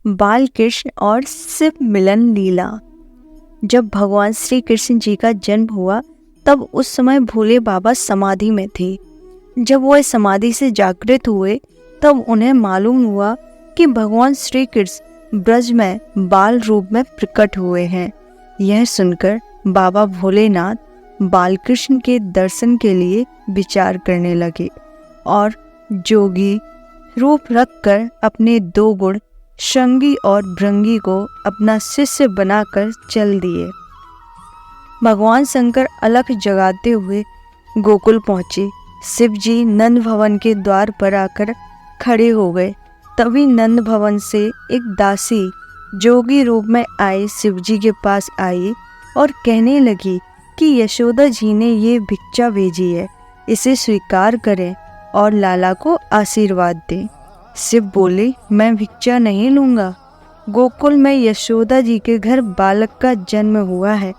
बाल कृष्ण और शिव मिलन लीला। जब भगवान श्री कृष्ण जी का जन्म हुआ तब उस समय भोले बाबा समाधि में थे। जब वह समाधि से जागृत हुए तब उन्हें मालूम हुआ कि भगवान श्री कृष्ण ब्रज में बाल रूप में प्रकट हुए हैं। यह सुनकर बाबा भोलेनाथ बालकृष्ण के दर्शन के लिए विचार करने लगे और जोगी रूप रखकर अपने 2 गुण श्रृंगी और भृंगी को अपना शिष्य बनाकर चल दिए। भगवान शंकर अलख जगाते हुए गोकुल पहुँचे। शिव जी नंद भवन के द्वार पर आकर खड़े हो गए। तभी नंद भवन से एक दासी जोगी रूप में आए शिव जी के पास आई और कहने लगी कि यशोदा जी ने ये भिक्षा भेजी है, इसे स्वीकार करें और लाला को आशीर्वाद दें। शिव बोले, मैं भिक्षा नहीं लूँगा। गोकुल में यशोदा जी के घर बालक का जन्म हुआ है।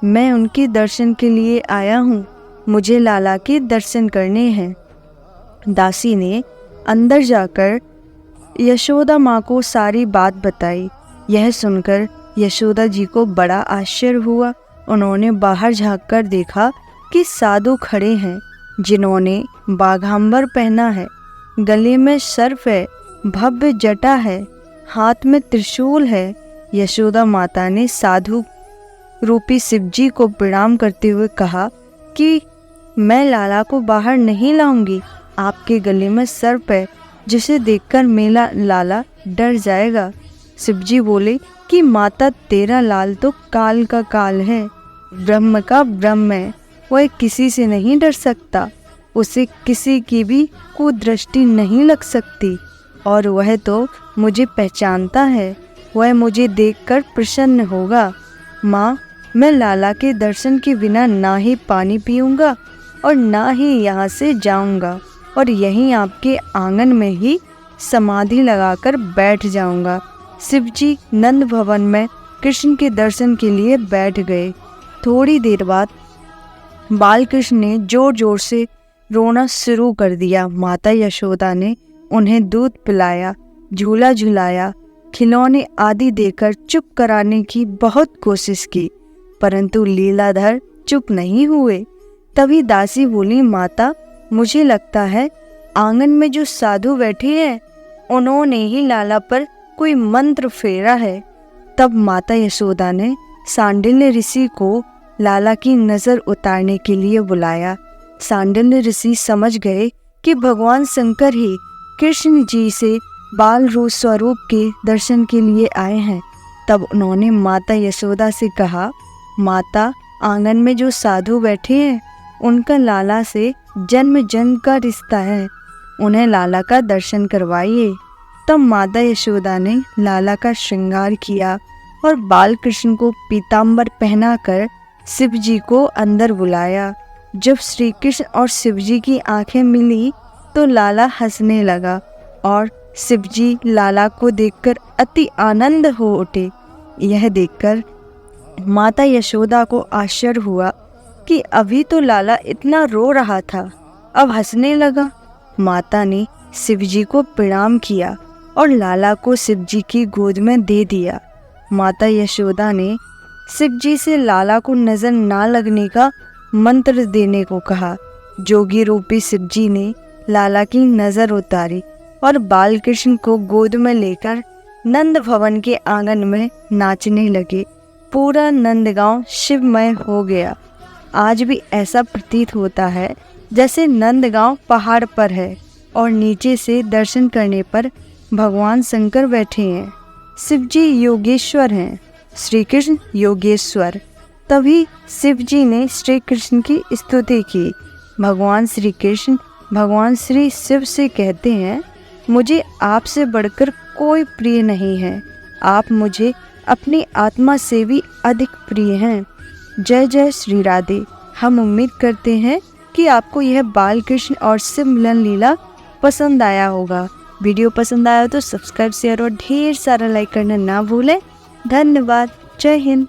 मैं उनके दर्शन के लिए आया हूँ। मुझे लाला के दर्शन करने हैं। दासी ने अंदर जाकर यशोदा माँ को सारी बात बताई। यह सुनकर यशोदा जी को बड़ा आश्चर्य हुआ। उन्होंने बाहर झांककर देखा कि साधु खड़े हैं जिन्होंने बाघांबर पहना है, गले में सर्प है, भव्य जटा है, हाथ में त्रिशूल है। यशोदा माता ने साधु रूपी शिवजी को प्रणाम करते हुए कहा कि मैं लाला को बाहर नहीं लाऊंगी। आपके गले में सर्प है जिसे देखकर मेरा लाला डर जाएगा। शिवजी बोले कि माता, तेरा लाल तो काल का काल है, ब्रह्म का ब्रह्म है। वह किसी से नहीं डर सकता, उसे किसी की भी कुदृष्टि नहीं लग सकती और वह तो मुझे पहचानता है। वह मुझे देखकर प्रसन्न होगा। माँ, मैं लाला के दर्शन के बिना ना ही पानी पीऊँगा और ना ही यहाँ से जाऊँगा और यहीं आपके आंगन में ही समाधि लगाकर बैठ जाऊँगा। शिवजी नंद भवन में कृष्ण के दर्शन के लिए बैठ गए। थोड़ी देर बाद बालकृष्ण ने जोर जोर से रोना शुरू कर दिया। माता यशोदा ने उन्हें दूध पिलाया, झूला झुलाया, खिलौने आदि देकर चुप कराने की बहुत कोशिश की, परंतु लीलाधर चुप नहीं हुए। तभी दासी बोली, माता, मुझे लगता है आंगन में जो साधु बैठे हैं उन्होंने ही लाला पर कोई मंत्र फेरा है। तब माता यशोदा ने सांडिल्य ऋषि को लाला की नज़र उतारने के लिए बुलाया। सांडिल्य ऋषि समझ गए कि भगवान शंकर ही कृष्ण जी से बाल रूप स्वरूप के दर्शन के लिए आए हैं। तब उन्होंने माता यशोदा से कहा, माता, आंगन में जो साधु बैठे हैं उनका लाला से जन्म जन्म का रिश्ता है, उन्हें लाला का दर्शन करवाइए। तब माता यशोदा ने लाला का श्रृंगार किया और बालकृष्ण को पीताम्बर पहनाकर शिव जी को अंदर बुलाया। जब श्री कृष्ण और शिव जी की आंखें मिली तो लाला हंसने लगा और शिव जी लाला को देखकर अति आनंद हो उठे। यह देखकर माता यशोदा को आश्चर्य हुआ कि अभी तो लाला इतना रो रहा था, अब हंसने लगा। माता ने शिव जी को प्रणाम किया और लाला को शिव जी की गोद में दे दिया। माता यशोदा ने शिव जी से लाला को नजर ना लगने का मंत्र देने को कहा। जोगी रूपी शिव जी ने लाला की नजर उतारी और बालकृष्ण को गोद में लेकर नंद भवन के आंगन में नाचने लगे। पूरा नंदगांव शिवमय हो गया। आज भी ऐसा प्रतीत होता है जैसे नंदगांव पहाड़ पर है और नीचे से दर्शन करने पर भगवान शंकर बैठे हैं। शिव जी योगेश्वर हैं, श्री कृष्ण योगेश्वर। तभी शिव जी ने श्री कृष्ण की स्तुति की। भगवान श्री कृष्ण भगवान श्री शिव से कहते हैं, मुझे आपसे बढ़कर कोई प्रिय नहीं है। आप मुझे अपनी आत्मा से भी अधिक प्रिय हैं। जय जय श्री राधे। हम उम्मीद करते हैं कि आपको यह बालकृष्ण और शिव मिलन लीला पसंद आया होगा। वीडियो पसंद आया तो सब्सक्राइब, शेयर और ढेर सारा लाइक करना ना भूलें। धन्यवाद। जय हिंद।